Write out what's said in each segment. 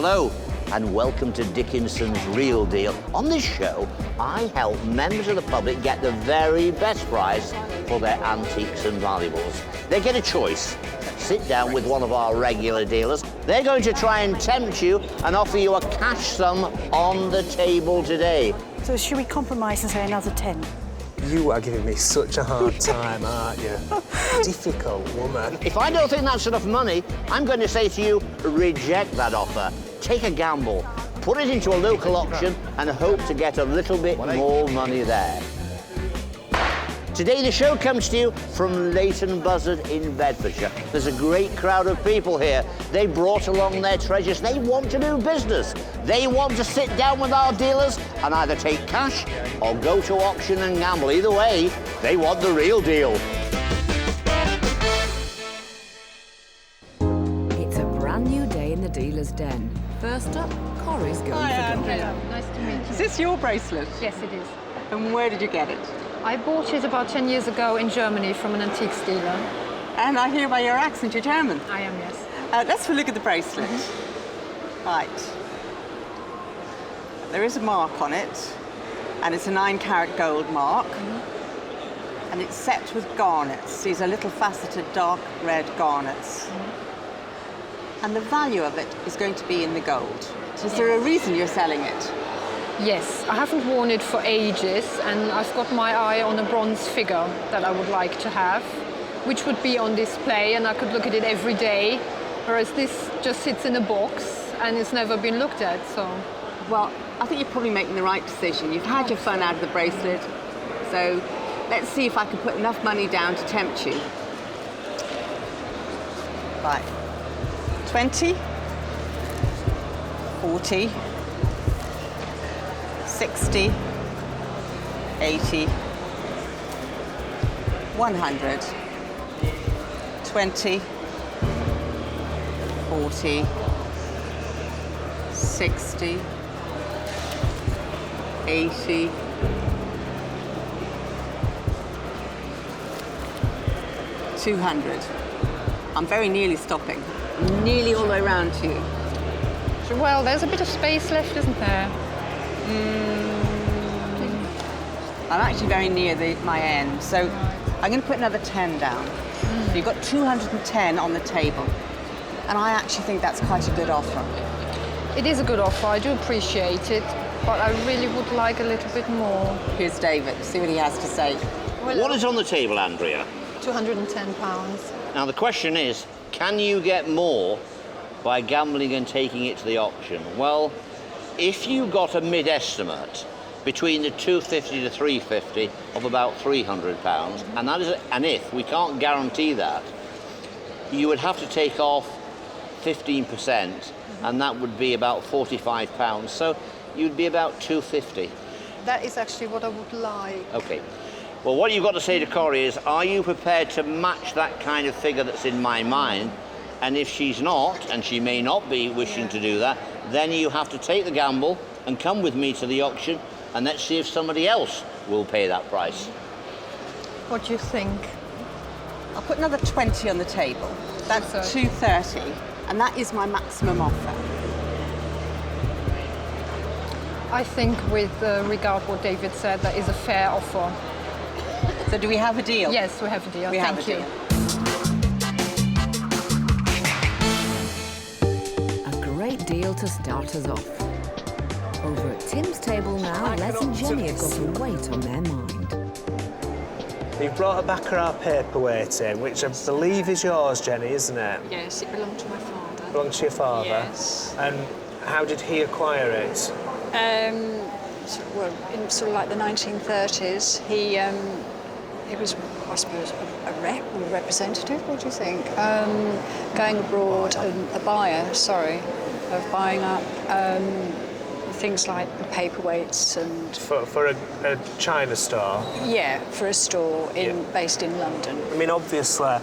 Hello, and welcome to Dickinson's Real Deal. On this show, I help members of the public get the very best price for their antiques and valuables. They get a choice. Sit down with one of our regular dealers. They're going to try and tempt you and offer you a cash sum on the table today. So should we compromise and say another 10? You are giving me such a hard time, aren't you? Difficult woman. If I don't think that's enough money, I'm going to say to you, reject that offer. Take a gamble, put it into a local auction and hope to get a little bit more money there. Today the show comes to you from Leighton Buzzard in Bedfordshire. There's a great crowd of people here. They brought along their treasures. They want to do business. They want to sit down with our dealers and either take cash or go to auction and gamble. Either way, they want the real deal. It's a brand new day in the dealer's den. First up, Corrie's going Hi, for gold. Andrea. Nice to meet you. Is this your bracelet? Yes, it is. And where did you get it? I bought it about 10 years ago in Germany from an antiques dealer. And I hear by your accent you're German. I am, yes. Let's have a look at the bracelet. Right. There is a mark on it, and it's a 9-carat gold mark. And it's set with garnets. These are little faceted dark red garnets. And the value of it is going to be in the gold. So is there a reason you're selling it? Yes, I haven't worn it for ages, and I've got my eye on a bronze figure that I would like to have, which would be on display, and I could look at it every day, whereas this just sits in a box and it's never been looked at, so. Well, I think you're probably making the right decision. You've had your fun out of the bracelet, so let's see if I can put enough money down to tempt you. Right. 20, 40, 60, 80, 100, 20, 40, 60, 80, 200. I'm very nearly stopping. Nearly all the way around to you. Well, there's a bit of space left, isn't there? I'm actually very near my end, so I'm going to put another 10 down. So you've got 210 on the table, and I actually think that's quite a good offer. It is a good offer, I do appreciate it, but I really would like a little bit more. Here's David, see what he has to say. What is on the table, Andrea? £210. Now the question is, can you get more by gambling and taking it to the auction? Well, if you got a mid-estimate between the 250 to 350 of about £300, and that is an if, we can't guarantee that, you would have to take off 15%, and that would be about £45. So you'd be about 250. That is actually what I would like. Okay. Well, what you've got to say to Corrie is, are you prepared to match that kind of figure that's in my mind? And if she's not, and she may not be wishing to do that, then you have to take the gamble and come with me to the auction, and let's see if somebody else will pay that price. What do you think? I'll put another 20 on the table. That's 230, and that is my maximum offer. I think with regard what David said, that is a fair offer. So do we have a deal? Yes, we have a deal. We have a Thank you. deal. Great deal to start us off. Over at Tim's table now, Les and Jenny have got a weight on their mind. You've brought a Baccarat paperweight in, which I believe is yours, Jenny, isn't it? Yes, it belonged to my father. Belonged to your father? Yes. And how did he acquire it? Well, in sort of like the 1930s, he was, I suppose, a rep or a representative. What do you think? Going abroad, a buyer, of buying up things like the paperweights and... For a China store? Yeah, for a store based in London. I mean, obviously,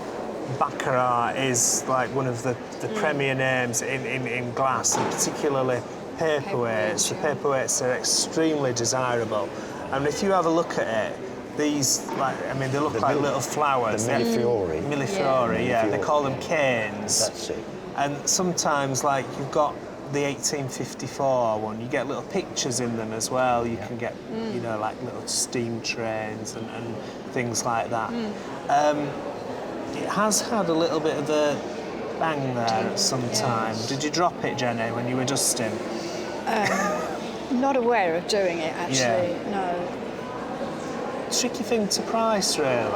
Baccarat is like one of the premier names in glass, and particularly paperweights. The paperweights are extremely desirable. And if you have a look at it, these, they look like little flowers. The Millefiori. Millefiori, yeah. They call them canes. That's it. And sometimes, you've got the 1854 one, you get little pictures in them as well. You can get, you know, like little steam trains and things like that. It has had a little bit of a bang there at some time. Did you drop it, Jenny, when you were dusting? Not aware of doing it, actually, no. Tricky thing to price, really.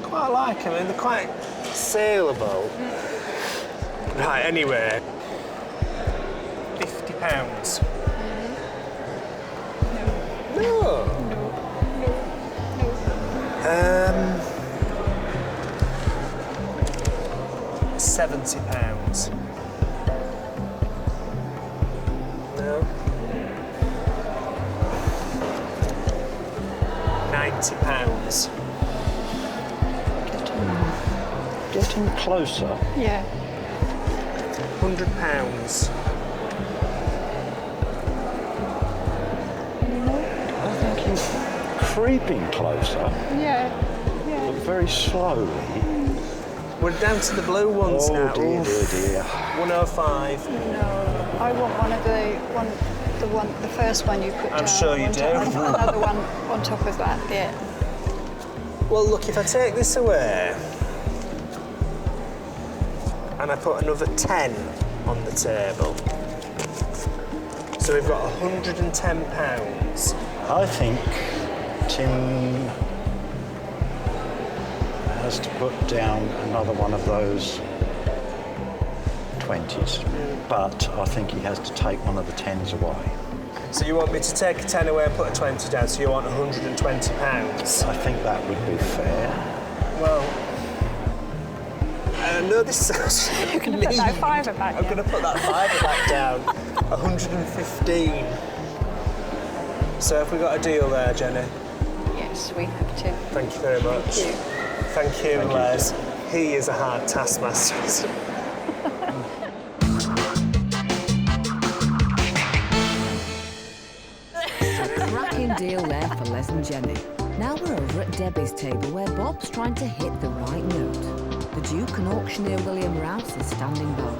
Quite like them, I mean, they're quite saleable. Right, anyway. £50. No. £70. No. £90. Getting closer. Yeah. £100. I think he's creeping closer, Yeah. but very slowly. We're down to the blue ones now. Dear, dear, dear. 105. No, I want one of the first one you put down. I'm sure you do. Another one on top of that, yeah. Well, look, if I take this away and I put another 10 on the table, so we've got £110. I think Tim has to put down another one of those 20s, but I think he has to take one of the 10s away. So you want me to take a 10 away and put a 20 down, so you want £120? I think that would be fair. Well, no, this sounds You're going to put that fiver back I'm going to put that fiver back down. 115. So have we got a deal there, Jenny? Yes, we have to. Thank you very much. Thank you. Thank you, Les. He is a hard taskmaster. Cracking deal there for Les and Jenny. Now we're over at Debbie's table where Bob's trying to hit the right note. The Duke and auctioneer William Rouse is standing by.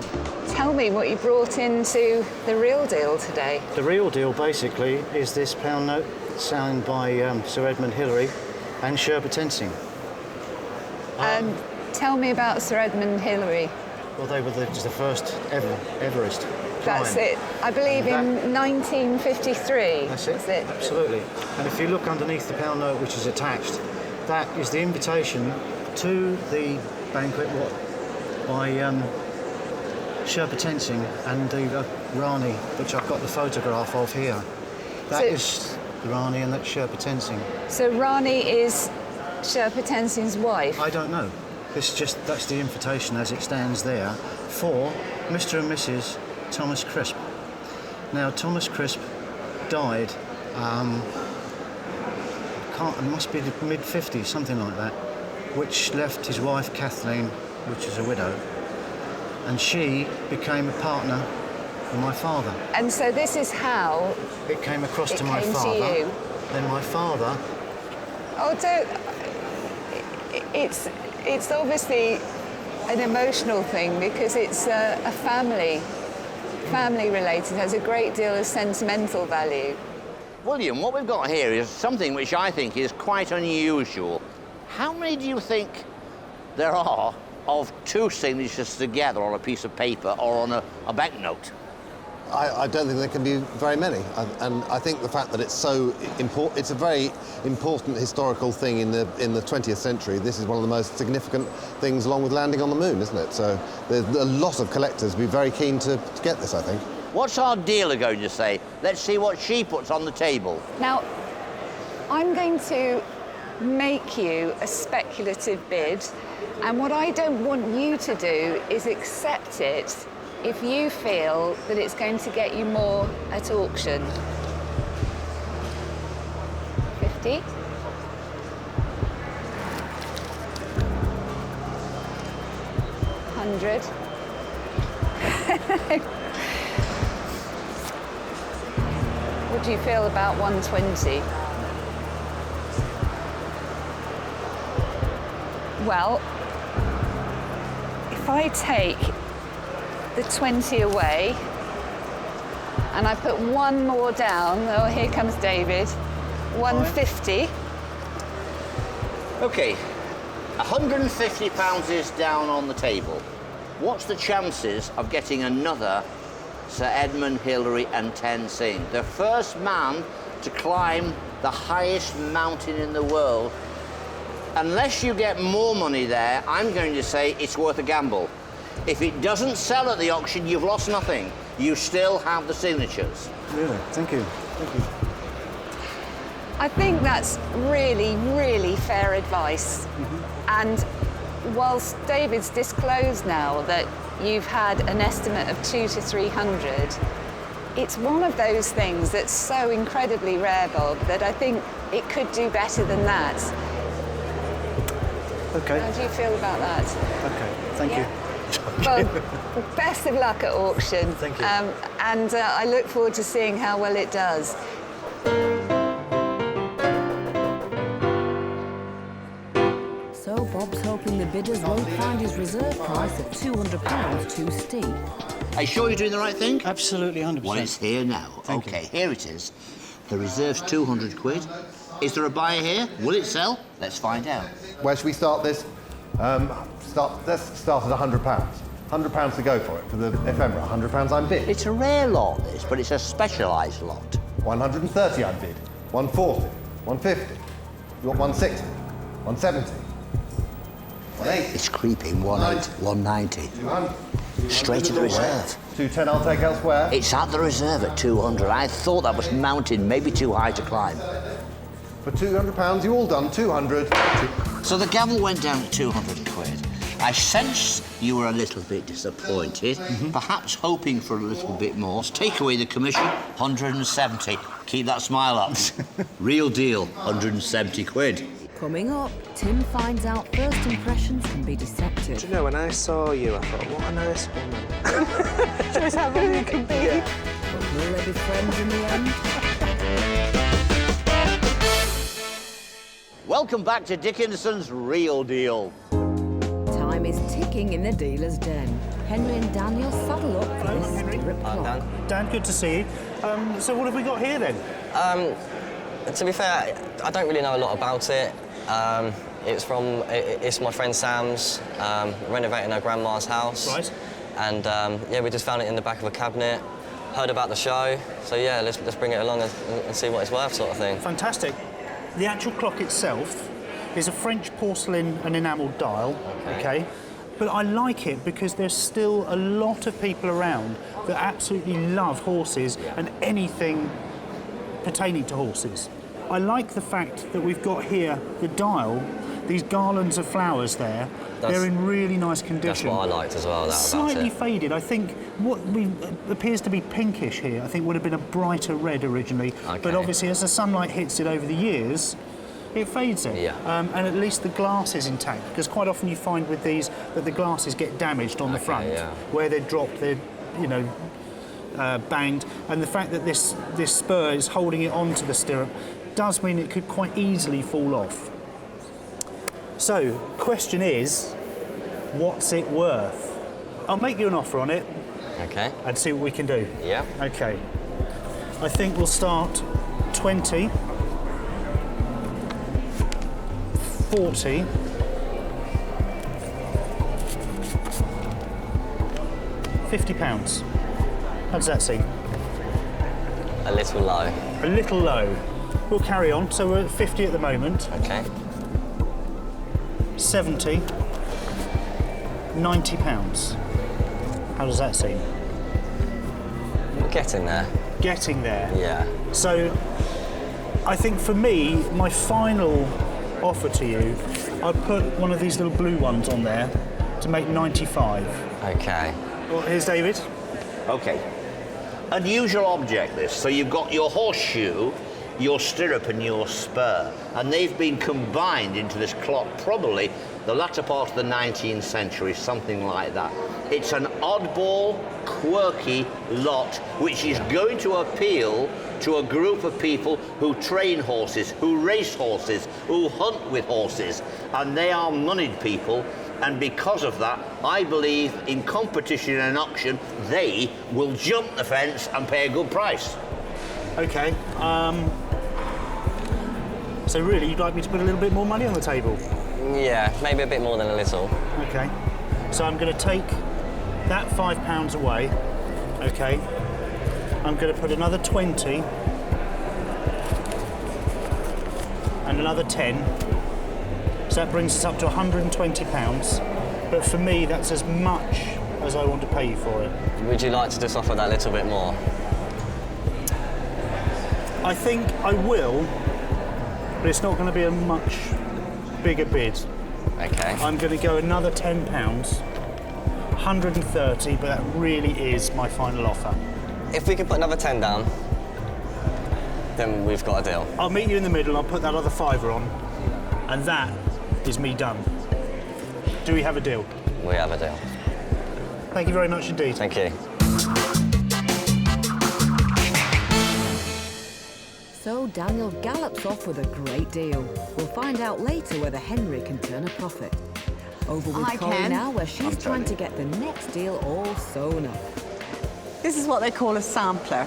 Tell me what you brought into the real deal today. The real deal, basically, is this pound note signed by Sir Edmund Hillary and Sherbet Tensing. Tell me about Sir Edmund Hillary. Well, they were just the first Everest climb. That's it. I believe in 1953. That's it. Was it? Absolutely. And if you look underneath the pound note, which is attached, that is the invitation to the banquet by Sherbet Tensing and the Rani, which I've got the photograph of here. That is the Rani and that's Sherbet Tensing. So Rani is Sherbet Tensing's wife? I don't know. That's the invitation as it stands there for Mr. and Mrs. Thomas Crisp. Now, Thomas Crisp died, it must be the mid-50s, something like that, which left his wife, Kathleen, which is a widow, and she became a partner with my father. And so this is how it came across to my came father. To you. Then my father... Oh, don't... It's obviously an emotional thing because it's a family related, has a great deal of sentimental value. William, what we've got here is something which I think is quite unusual. How many do you think there are of two signatures together on a piece of paper or on a banknote? I don't think there can be very many, and I think the fact that it's so important, it's a very important historical thing in the 20th century. This is one of the most significant things along with landing on the moon, isn't it? So there's a lot of collectors be very keen to get this, I think. What's our dealer going to say? Let's see what she puts on the table. Now, I'm going to make you a speculative bid, and what I don't want you to do is accept it if you feel that it's going to get you more at auction. 50? $100. What do you feel about 120? Well, if I take the 20 away. And I put one more down. Oh, here comes David. 150. Okay, £150 is down on the table. What's the chances of getting another Sir Edmund Hillary and Tenzing, the first man to climb the highest mountain in the world? Unless you get more money there, I'm going to say it's worth a gamble. If it doesn't sell at the auction, you've lost nothing. You still have the signatures. Really? Thank you. Thank you. I think that's really, really fair advice. And whilst David's disclosed now that you've had an estimate of 200 to 300, it's one of those things that's so incredibly rare, Bob, that I think it could do better than that. Okay. How do you feel about that? Okay. Thank you. Well, best of luck at auction. Thank you. And I look forward to seeing how well it does. So Bob's hoping the bidders won't find his reserve price of £200 too steep. Are you sure you're doing the right thing? Absolutely, 100%. Well, it's here now. Okay, here it is. The reserve's 200 quid. Is there a buyer here? Will it sell? Let's find out. Where should we start this? Let's start at £100. £100 to go for it, for the ephemera. £100 I'm bid. It's a rare lot, this, but it's a specialised lot. 130 I'm bid. 140, 150. You want 160, 170, 180. It's creeping, 190. 200. Straight to the reserve. 210 I'll take elsewhere. It's at the reserve at 200. I thought that was mounted, maybe too high to climb. For £200, you all done 200. So the gavel went down to 200 quid. I sensed you were a little bit disappointed, perhaps hoping for a little bit more. Take away the commission, 170. Keep that smile up. Real deal, 170 quid. Coming up, Tim finds out first impressions can be deceptive. Do you know, when I saw you, I thought, what a nice woman. Shows how wrong you can be. But will they be friends in the end? Welcome back to Dickinson's Real Deal. Time is ticking in the dealer's den. Henry and Daniel saddle up for this stirrup clock. Dan, good to see you. So what have we got here then? To be fair, I don't really know a lot about it. It's my friend Sam's, renovating her grandma's house. Right. And yeah, we just found it in the back of a cabinet, heard about the show, so yeah, let's bring it along and see what it's worth, sort of thing. Fantastic. The actual clock itself is a French porcelain and enamelled dial, okay? But I like it because there's still a lot of people around that absolutely love horses and anything pertaining to horses. I like the fact that we've got here the dial, these garlands of flowers there. They're in really nice condition. That's what I liked as well, about Slightly it. faded. I think what appears to be pinkish here, I think would have been a brighter red originally. Okay. But obviously as the sunlight hits it over the years, it fades it. Yeah. And at least the glass is intact, because quite often you find with these that the glasses get damaged on the front, yeah. where they're dropped, they're, you know, banged. And the fact that this spur is holding it onto the stirrup does mean it could quite easily fall off. So, question is, what's it worth? I'll make you an offer on it. Okay. And see what we can do. Yeah. Okay. I think we'll start 20, 40, 50 pounds. How does that seem? A little low. A little low. We'll carry on. So we're at 50 at the moment. Okay. 70, 90 pounds. How does that seem? We're getting there. Getting there. Yeah. So I think for me, my final offer to you, I'd put one of these little blue ones on there to make 95. Okay. Well, here's David. Okay. Unusual object, this. So you've got your horseshoe, your stirrup and your spur, and they've been combined into this clock, probably the latter part of the 19th century, something like that. It's an oddball, quirky lot which is going to appeal to a group of people who train horses, who race horses, who hunt with horses, and they are moneyed people. And because of that, I believe in competition and auction, they will jump the fence and pay a good price. Okay. So really, you'd like me to put a little bit more money on the table? Yeah, maybe a bit more than a little. Okay. So I'm going to take that £5 away. Okay. I'm going to put another 20 and another 10. So that brings us up to £120. But for me, that's as much as I want to pay you for it. Would you like to just offer that little bit more? I think I will, but it's not going to be a much bigger bid. Okay. I'm going to go another £10, 130, but that really is my final offer. If we could put another 10 down, then we've got a deal. I'll meet you in the middle, I'll put that other £5 on, and that is me done. Do we have a deal? We have a deal. Thank you very much indeed. Thank you. So Daniel gallops off with a great deal. We'll find out later whether Henry can turn a profit. Over with Corrie now, where she's trying to get the next deal all sewn up. This is what they call a sampler,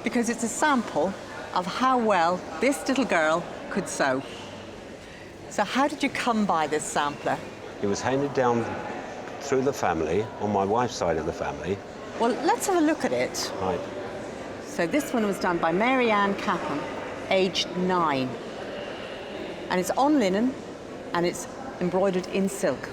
because it's a sample of how well this little girl could sew. So how did you come by this sampler? It was handed down through the family, on my wife's side of the family. Well, let's have a look at it. Right. So this one was done by Mary Ann Capham, aged 9. And it's on linen, and it's embroidered in silk.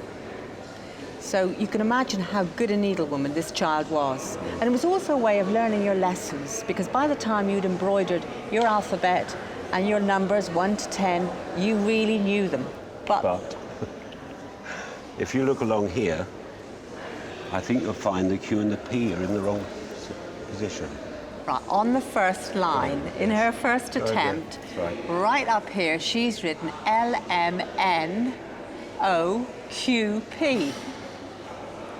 So you can imagine how good a needlewoman this child was. And it was also a way of learning your lessons, because by the time you'd embroidered your alphabet and your numbers 1 to 10, you really knew them. But if you look along here, I think you'll find the Q and the P are in the wrong position. right, on the first line, in her first attempt, right up here, she's written LMNOQP.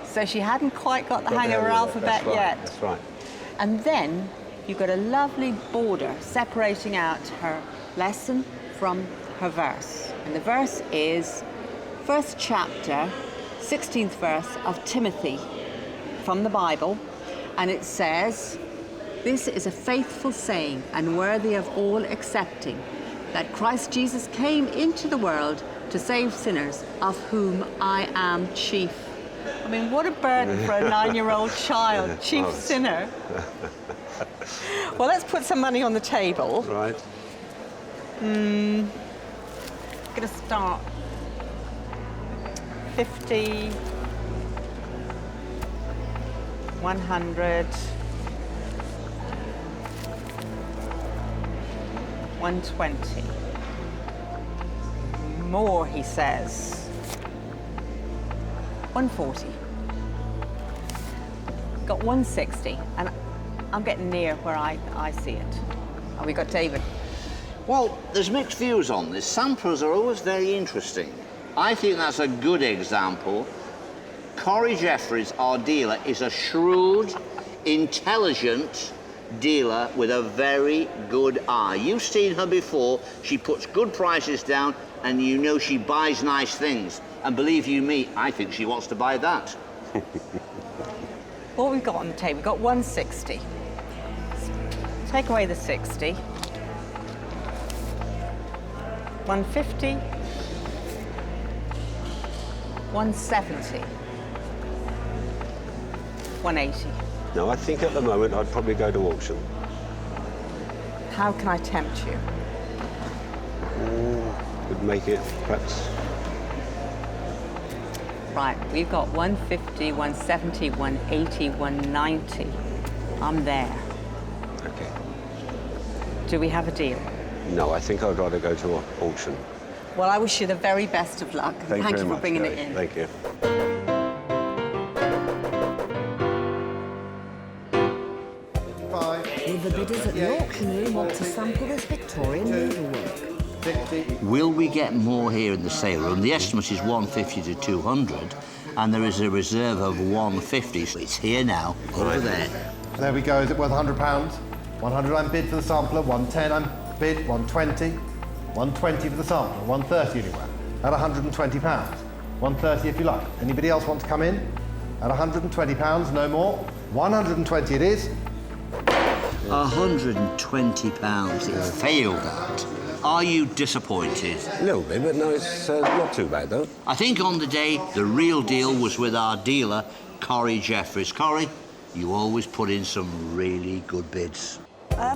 So she hadn't quite got the hang of her alphabet yet. That's right. And then you've got a lovely border separating out her lesson from her verse. And the verse is first chapter, 16th verse of Timothy from the Bible. And it says, "This is a faithful saying and worthy of all accepting, that Christ Jesus came into the world to save sinners, of whom I am chief." I mean, what a burden for a 9-year-old child, chief sinner. Well, let's put some money on the table. Right. I'm gonna start 50, 100, 120. More, he says. 140. Got 160, and I'm getting near where I see it. And we got David. Well, there's mixed views on this. Samplers are always very interesting. I think that's a good example. Corrie Jeffries, our dealer, is a shrewd, intelligent dealer with a very good eye. You've seen her before. She puts good prices down, and you know she buys nice things. And believe you me, I think she wants to buy that. What we've got on the table, we've got 160. Take away the 60. 150. 170. 180. No, I think at the moment I'd probably go to auction. How can I tempt you? Would make it perhaps. Right, we've got 150, 170, 180, 190. I'm there. Okay. Do we have a deal? No, I think I'd rather go to auction. Well, I wish you the very best of luck. Thank you you very for much, bringing Gary. it in. Thank you. Will the bidders at the auction room want to sample this Victorian needlework? Will we get more here in the sale room? The estimate is 150 to 200, and there is a reserve of 150, so it's here now, over there. There we go. Is it worth £100? 100 I'm bid for the sampler, 110 I'm bid, 120, 120 for the sampler, 130 anywhere, at £120. 130 if you like. Anybody else want to come in? At £120, no more. 120 it is. £120 it failed at. Are you disappointed? A little bit, but no, it's not too bad, though. I think on the day, the real deal was with our dealer, Corrie Jeffries. Corrie, you always put in some really good bids. I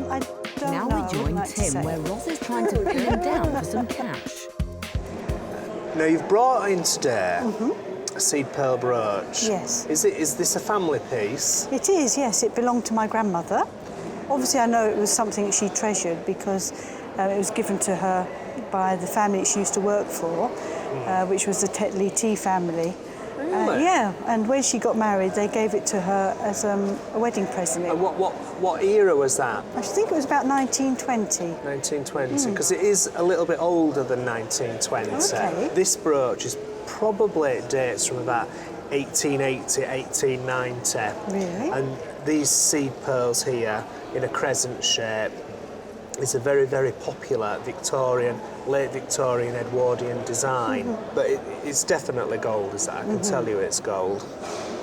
don't Now know. we join I'd like to Tim, say. where Ross is trying to pin him down for some cash. Now, you've brought in today a seed pearl brooch. Yes. Is this a family piece? It is, yes. It belonged to my grandmother. Obviously, I know it was something that she treasured because it was given to her by the family she used to work for, which was the Tetley tea family. Really? Yeah, and when she got married, they gave it to her as a wedding present. And what era was that? I think it was about 1920. 1920, because it is a little bit older than 1920. Okay. This brooch is probably dates from about 1880, 1890. Really? And these seed pearls here in a crescent shape is a very, very popular Victorian, late Victorian Edwardian design. But it's definitely gold, as I can tell you it's gold.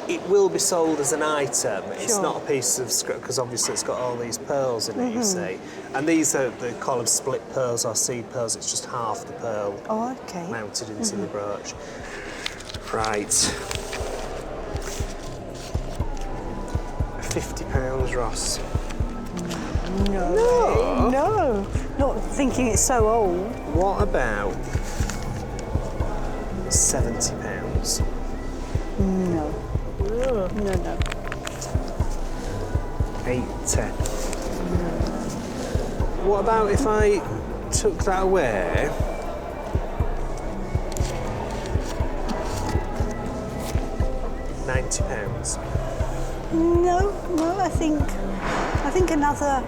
It will be sold as an item. It's Sure. not a piece of script, because obviously it's got all these pearls in it, you see. And these are, they call them split pearls or seed pearls. It's just half the pearl Oh, okay. mounted into the brooch. Right. £50, Ross. No, not thinking it's so old. What about £70? No. No. 80. What about if I took that away? £90. No, I think another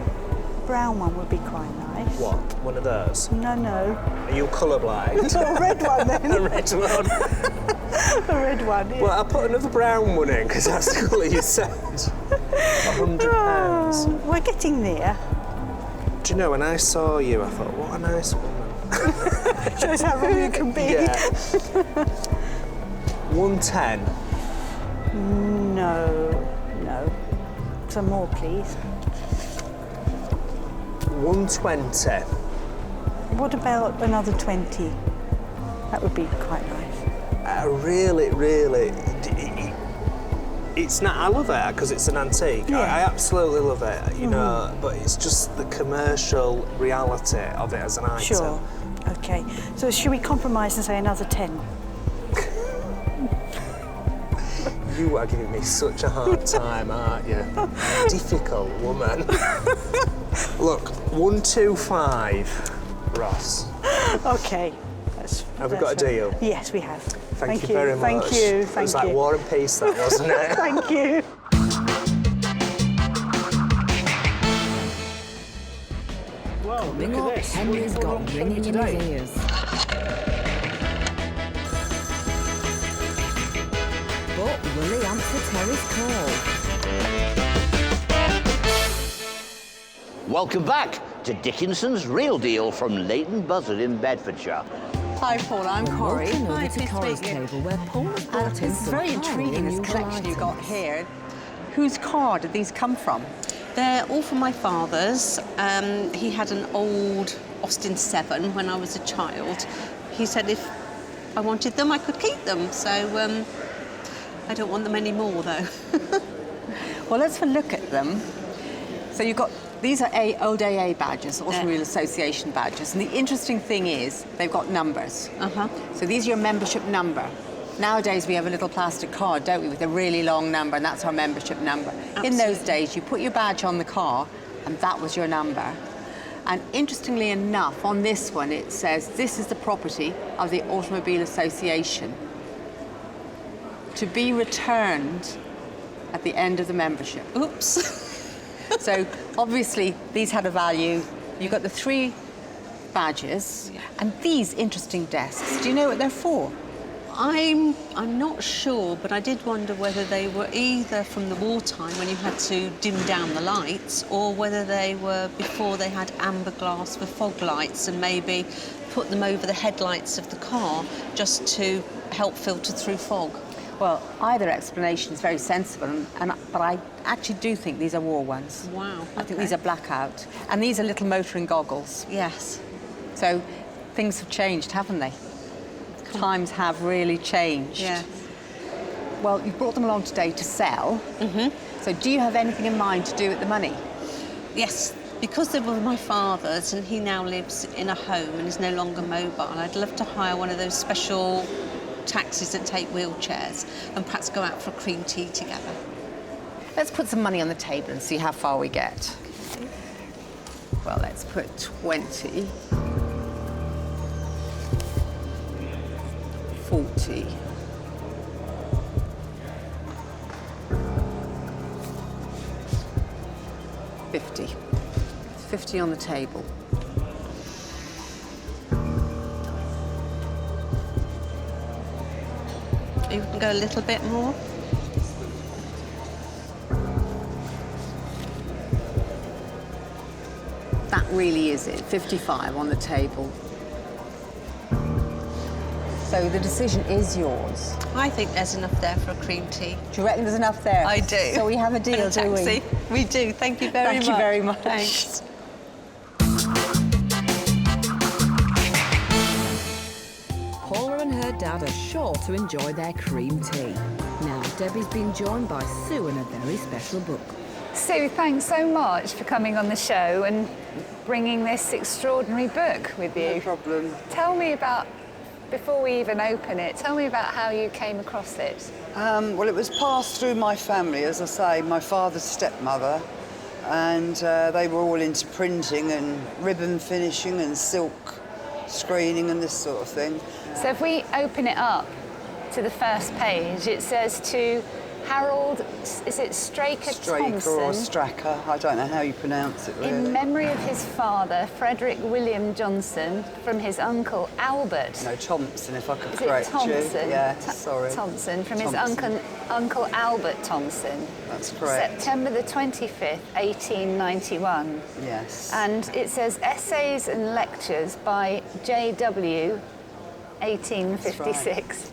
brown one would be quite nice. What? One of those? No. Are you colourblind? A red one then. A red one. A red one, yeah. Well, I'll put another brown one in, because that's the colour you said. £100. We're getting there. Do you know, when I saw you, I thought, what a nice woman. Shows how wrong you can be. Yeah. 110. No. Some more, please. 120. What about another 20? That would be quite nice. Really, it's not. I love it because it's an antique. Yeah. I absolutely love it, you know. But it's just the commercial reality of it as an item. Sure. Okay. So should we compromise and say another 10? You are giving me such a hard time, aren't you? Difficult woman. Look, 125, Ross. Okay. Have we got a deal? Yes, we have. Thank you very much. Thank you. It was like War and Peace, that, wasn't it? Thank you. Well, Coming up, Henry's got ringing in his ears. But will he answer Terry's call? Welcome back to Dickinson's Real Deal from Leighton Buzzard in Bedfordshire. Hi, Paul. I'm Corrie. Walking over Hi, to pleased to Corrie's meet you. table where Paul has brought in This is some very highly intriguing, this unusual collection you've got items. here. Whose car did these come from? They're all from my father's. He had an old Austin 7 when I was a child. He said if I wanted them, I could keep them. So I don't want them anymore, though. Well, let's have a look at them. So you've got, these are old AA badges, Automobile Association badges. And the interesting thing is they've got numbers. So these are your membership number. Nowadays we have a little plastic card, don't we, with a really long number, and that's our membership number. In those days, you put your badge on the car, and that was your number. And interestingly enough, on this one, it says, this is the property of the Automobile Association, to be returned at the end of the membership. Oops. So obviously these had a value. You've got the 3 badges, and these interesting desks. Do you know what they're for? I'm not sure, but I did wonder whether they were either from the wartime when you had to dim down the lights, or whether they were before they had amber glass with fog lights and maybe put them over the headlights of the car just to help filter through fog. Well, either explanation is very sensible, but I actually do think these are war ones. Wow. I think these are blackout. And these are little motoring goggles. Yes. So things have changed, haven't they? Times have really changed. Yes. Well, you've brought them along today to sell. Mm-hmm. So do you have anything in mind to do with the money? Yes. Because they were my father's and he now lives in a home and is no longer mobile, I'd love to hire one of those special taxis that take wheelchairs and perhaps go out for a cream tea together. Let's put some money on the table and see how far we get. Okay. Well, let's put 20. 40. 50. 50 on the table. You can go a little bit more. That really is it, 55 on the table. So the decision is yours. I think there's enough there for a cream tea. Do you reckon there's enough there? I do. So we have a deal, And a do we? taxi. We do. Thank you very much. Thank you very much. Thanks. Paula and her dad are sure to enjoy their cream tea. Now, Debbie's been joined by Sue in a very special book. Sue, thanks so much for coming on the show and bringing this extraordinary book with you. No problem. Tell me about, before we even open it, tell me about how you came across it. Well, it was passed through my family, as I say, my father's stepmother, and they were all into printing and ribbon finishing and silk screening and this sort of thing. So if we open it up to the first page, it says to Harold, is it Straker Thompson? or Stracker, I don't know how you pronounce it really. In memory of his father, Frederick William Johnson, from his uncle Albert. No, Thompson, if I could Is correct it Thompson? you. Yeah, sorry. Thompson, from his Thompson. uncle Albert Thompson. That's correct. September the 25th, 1891. Yes. And it says Essays and Lectures by J.W., 1856.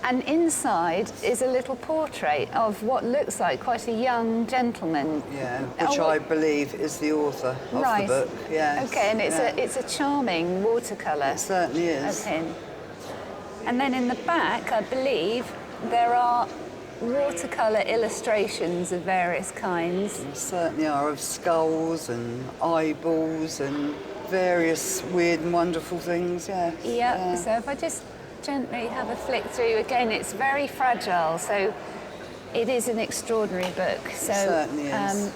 And inside is a little portrait of what looks like quite a young gentleman. Yeah, which I believe is the author of Right. the book. Yes. Okay, and it's a charming watercolour. It certainly is. Of him. And then in the back, I believe, there are watercolour illustrations of various kinds. There certainly are, of skulls and eyeballs and various weird and wonderful things, yeah. Yeah, so if I just gently have a flick through, again, it's very fragile, so it is an extraordinary book. So, It certainly is.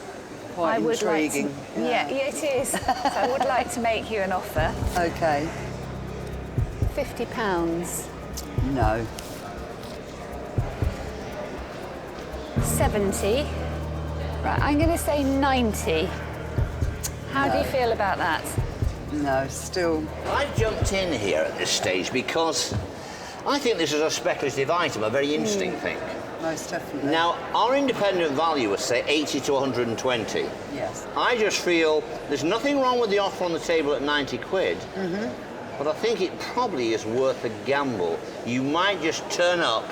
Quite I would intriguing. Like to, yeah, it is. So I would like to make you an offer. Okay. £50. No. 70. Right, I'm going to say 90. How do you No. feel about that? No, still. I've jumped in here at this stage because I think this is a speculative item, a very interesting thing. Most definitely. Now, our independent valuers say 80 to 120. Yes. I just feel there's nothing wrong with the offer on the table at 90 quid, but I think it probably is worth a gamble. You might just turn up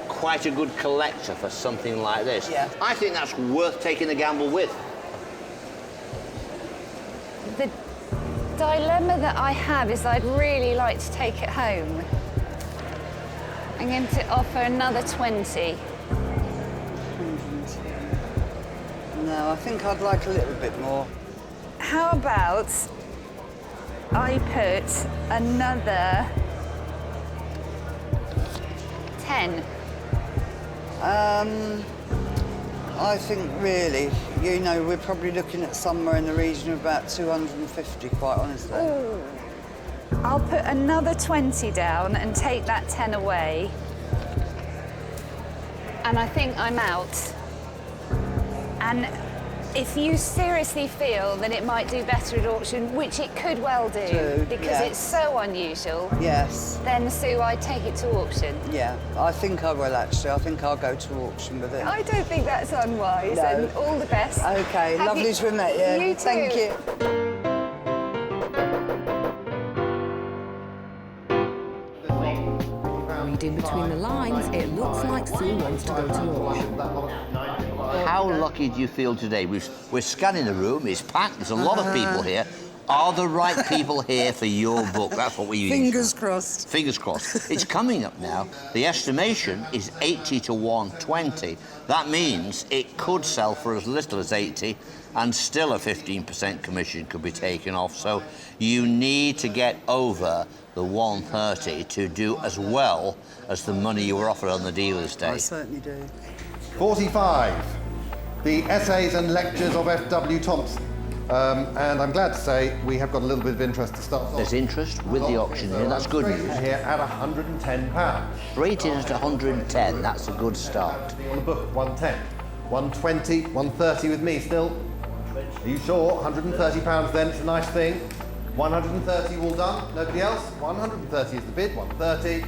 quite a good collector for something like this. Yeah. I think that's worth taking the gamble with. The dilemma that I have is I'd really like to take it home. I'm going to offer another 20. No, I think I'd like a little bit more. How about I put another 10? I think really, you know, we're probably looking at somewhere in the region of about 250, quite honestly. Ooh. I'll put another 20 down and take that 10 away. And I think I'm out. And if you seriously feel that it might do better at auction, which it could well do, because it's so unusual, yes, then Sue, I'd take it to auction. Yeah, I think I will actually. I think I'll go to auction with it. I don't think that's unwise, No. and all the best. Okay, lovely to have met you. You too. Thank you. Reading between the lines, it looks like Sue wants to go to auction. How lucky do you feel today? We're scanning the room, it's packed, there's a lot of people here. Are the right people here for your book? That's what we use. Fingers crossed. Fingers crossed. It's coming up now. The estimation is 80 to 120. That means it could sell for as little as 80 and still a 15% commission could be taken off. So you need to get over the 130 to do as well as the money you were offered on the dealer's day. I certainly do. 45. The Essays and Lectures of F.W. Thompson. And I'm glad to say we have got a little bit of interest to start off. There's interest with the auction here, that's good news. Here at £110. Rated at 110, that's a good start. On the book, 110. 120, 130 with me still. Are you sure? £130 then, it's a nice thing. 130 all done, nobody else? 130 is the bid, 130.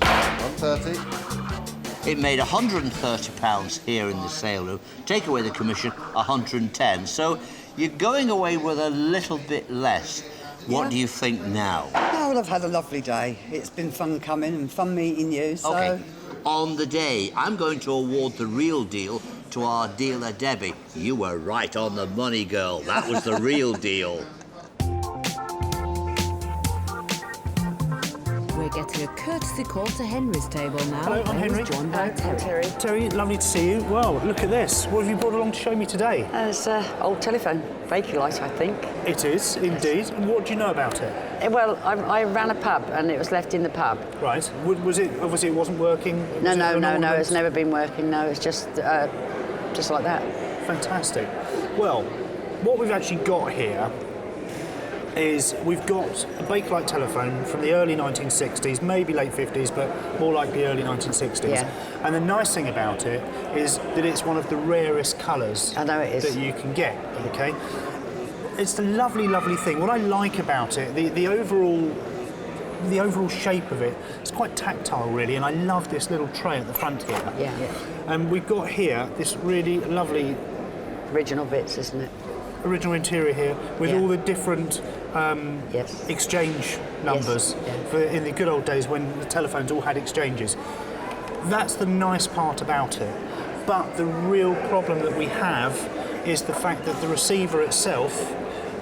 130. It made £130 here in the sale room. Take away the commission, 110. So you're going away with a little bit less. What do you think now? Oh, well, I've had a lovely day. It's been fun coming and fun meeting you, so... OK. On the day, I'm going to award the real deal to our dealer, Debbie. You were right on the money, girl. That was the real deal. We're getting a courtesy call to Henry's table now. Hello, I'm Henry. Joined by Terry. Terry, lovely to see you. Well, look at this. What have you brought along to show me today? It's an old telephone, Bakelite, I think. It is, indeed. And what do you know about it? Well, I ran a pub and it was left in the pub. Right. Was it, obviously it wasn't working? No, it's never been working, no. It's just like that. Fantastic. Well, what we've actually got here is we've got a Bakelite telephone from the early 1960s, maybe late 50s, but more like the early 1960s. Yeah. And the nice thing about it is that it's one of the rarest colours that you can get, okay? It's a lovely, lovely thing. What I like about it, the overall shape of it, it's quite tactile, really, and I love this little tray at the front here. Yeah. And we've got here this really lovely... Original bits, isn't it? Original interior here with all the different exchange numbers for in the good old days when the telephones all had exchanges. That's the nice part about it. But the real problem that we have is the fact that the receiver itself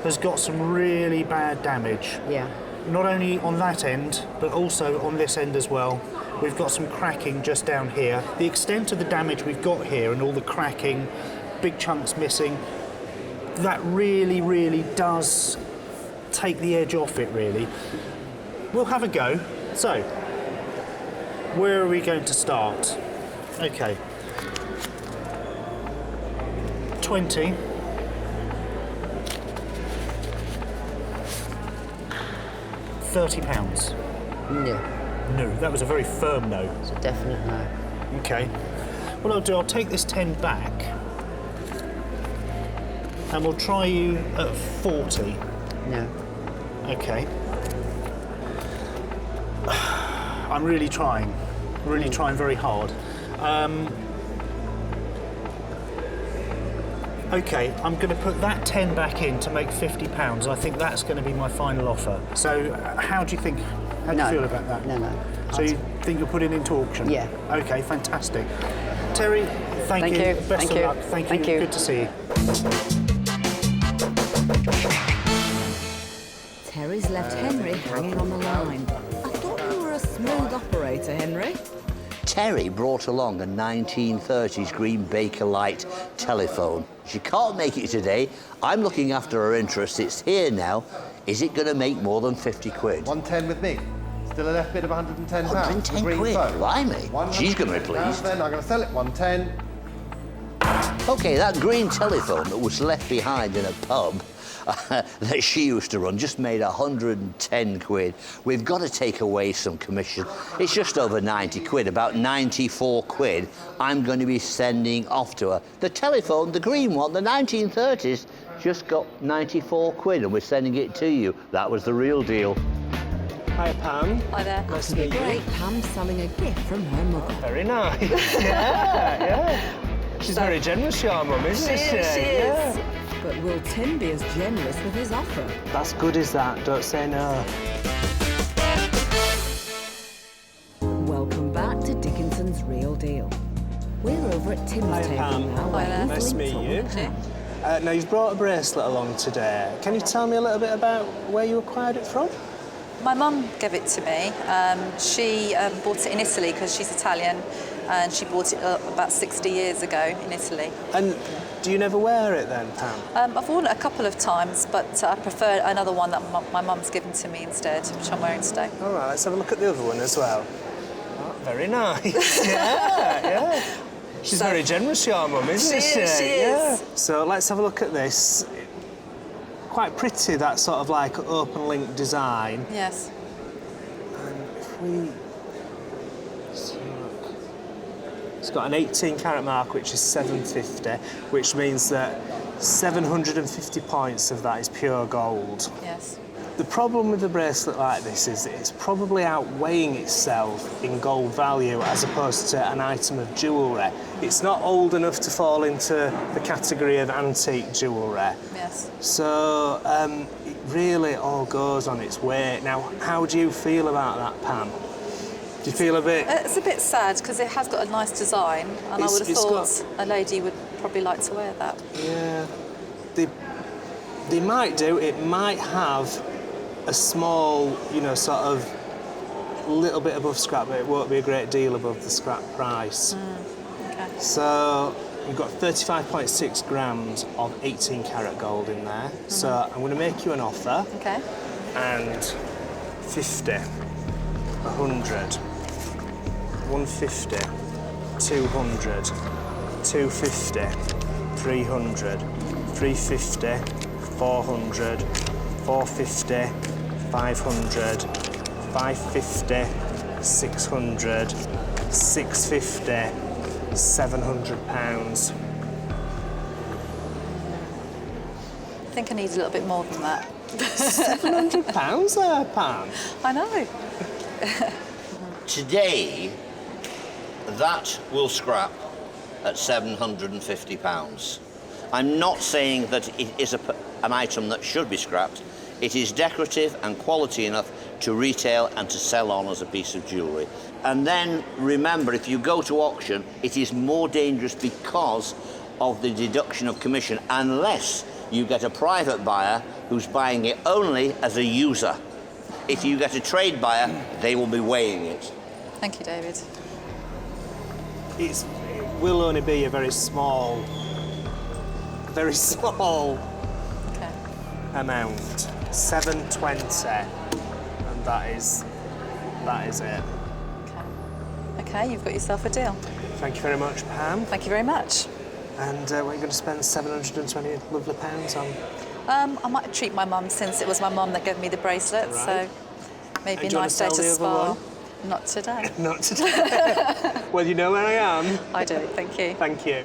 has got some really bad damage. Yeah. Not only on that end, but also on this end as well. We've got some cracking just down here. The extent of the damage we've got here and all the cracking, big chunks missing, that really, really does take the edge off it, really. We'll have a go. So, where are we going to start? Okay. 20. £30. No. No, that was a very firm no. It's a definite no. Okay. What I'll do, I'll take this 10 back and we'll try you at 40. No. Okay. I'm really trying very hard. Okay, I'm going to put that 10 back in to make £50. I think that's going to be my final offer. So, how do you think? How do you feel about that? No. So you think you'll put it into auction? Yeah. Okay, fantastic. Terry, thank you. Best of luck. Thank you. Good to see you. Terry's left Henry hanging on the line. I thought you were a smooth operator, Henry. Terry brought along a 1930s green Bakelite telephone. She can't make it today. I'm looking after her interests. It's here now. Is it going to make more than 50 quid? 110 with me. Still a left bid of £110. 110 quid? Blimey. She's going to be pleased. Then I'm going to sell it 110. OK, that green telephone that was left behind in a pub, that she used to run just made 110 quid. We've got to take away some commission. It's just over 90 quid, about 94 quid I'm going to be sending off to her. The telephone, the green one, the 1930s, just got 94 quid and we're sending it to you. That was the real deal. Hi, Pam. Hi there. Nice After to the meet you. break, Pam's selling a gift from her mother. Very nice. yeah. She's very generous, your mum, isn't she? She is. Yeah. But will Tim be as generous with his offer? That's good as that. Don't say no. Welcome back to Dickinson's Real Deal. We're over at Tim's Hi, table Pam. now. where he's Nice to meet linked you. up. Now, you've brought a bracelet along today. Can you tell me a little bit about where you acquired it from? My mum gave it to me. She bought it in Italy because she's Italian, and she bought it about 60 years ago in Italy. And do you never wear it then, Pam? I've worn it a couple of times, but I prefer another one that my mum's given to me instead, which I'm wearing today. All right, let's have a look at the other one as well. Oh, very nice. yeah. She's very generous, your mum, isn't she? She is. Yeah. So let's have a look at this. Quite pretty, that sort of like open link design. Yes. And if we... So look. It's got an 18 carat mark, which is 750, which means that 750 points of that is pure gold. Yes. The problem with a bracelet like this is it's probably outweighing itself in gold value as opposed to an item of jewellery. It's not old enough to fall into the category of antique jewellery. Yes. So it really all goes on its weight. Now, how do you feel about that, Pam? Do you feel a bit... It's a bit sad because it has got a nice design, and I would have thought a lady would probably like to wear that. Yeah. They might do. It might have a small, you know, sort of little bit above scrap, but it won't be a great deal above the scrap price. Okay. So we've got 35.6 grams of 18 carat gold in there. So I'm going to make you an offer. Okay. And 50, 100, 150, 200, 250, 300, 350, 400, 450, 500, 550, 600, 650, 700 pounds. I think I need a little bit more than that. 700 pounds there, Pam. I know. Today, that will scrap at £750. I'm not saying that it is an item that should be scrapped. It is decorative and quality enough to retail and to sell on as a piece of jewellery. And then remember, if you go to auction, it is more dangerous because of the deduction of commission, unless you get a private buyer who's buying it only as a user. If you get a trade buyer, they will be weighing it. Thank you, David. It will only be a very small amount. 720, and that is it. Okay, you've got yourself a deal. Thank you very much, Pam. Thank you very much. And what are you going to spend 720 lovely pounds on? I might treat my mum, since it was my mum that gave me the bracelet, Right. so maybe And a do you nice wanna day to sell the other spa. Not today. Not today. Well, you know where I am. I do, thank you. Thank you.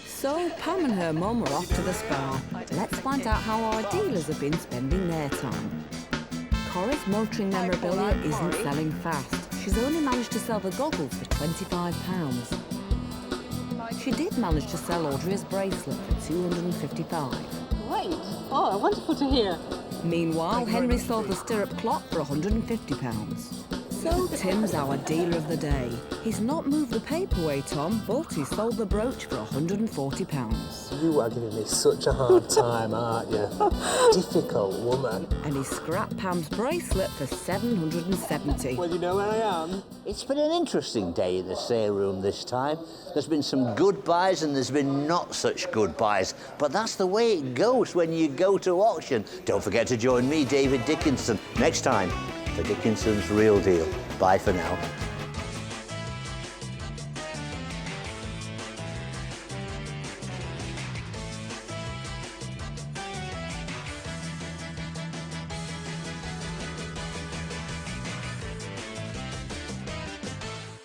So Pam and her mum are off to the spa. Let's find out how our dealers have been spending their time. Cora's motoring memorabilia isn't selling fast. She's only managed to sell the goggles for £25. She did manage to sell Audrey's bracelet for £255. Great. Oh, wonderful to hear. Meanwhile, Henry sold the stirrup clock for £150. So Tim's our dealer of the day. He's not moved the paperweight on, but he sold the brooch for £140. You are giving me such a hard time, aren't you? Difficult woman. And he scrapped Pam's bracelet for £770. Well, you know where I am. It's been an interesting day in the sale room this time. There's been some good buys and there's been not such good buys. But that's the way it goes when you go to auction. Don't forget to join me, David Dickinson, next time for Dickinson's Real Deal. Bye for now.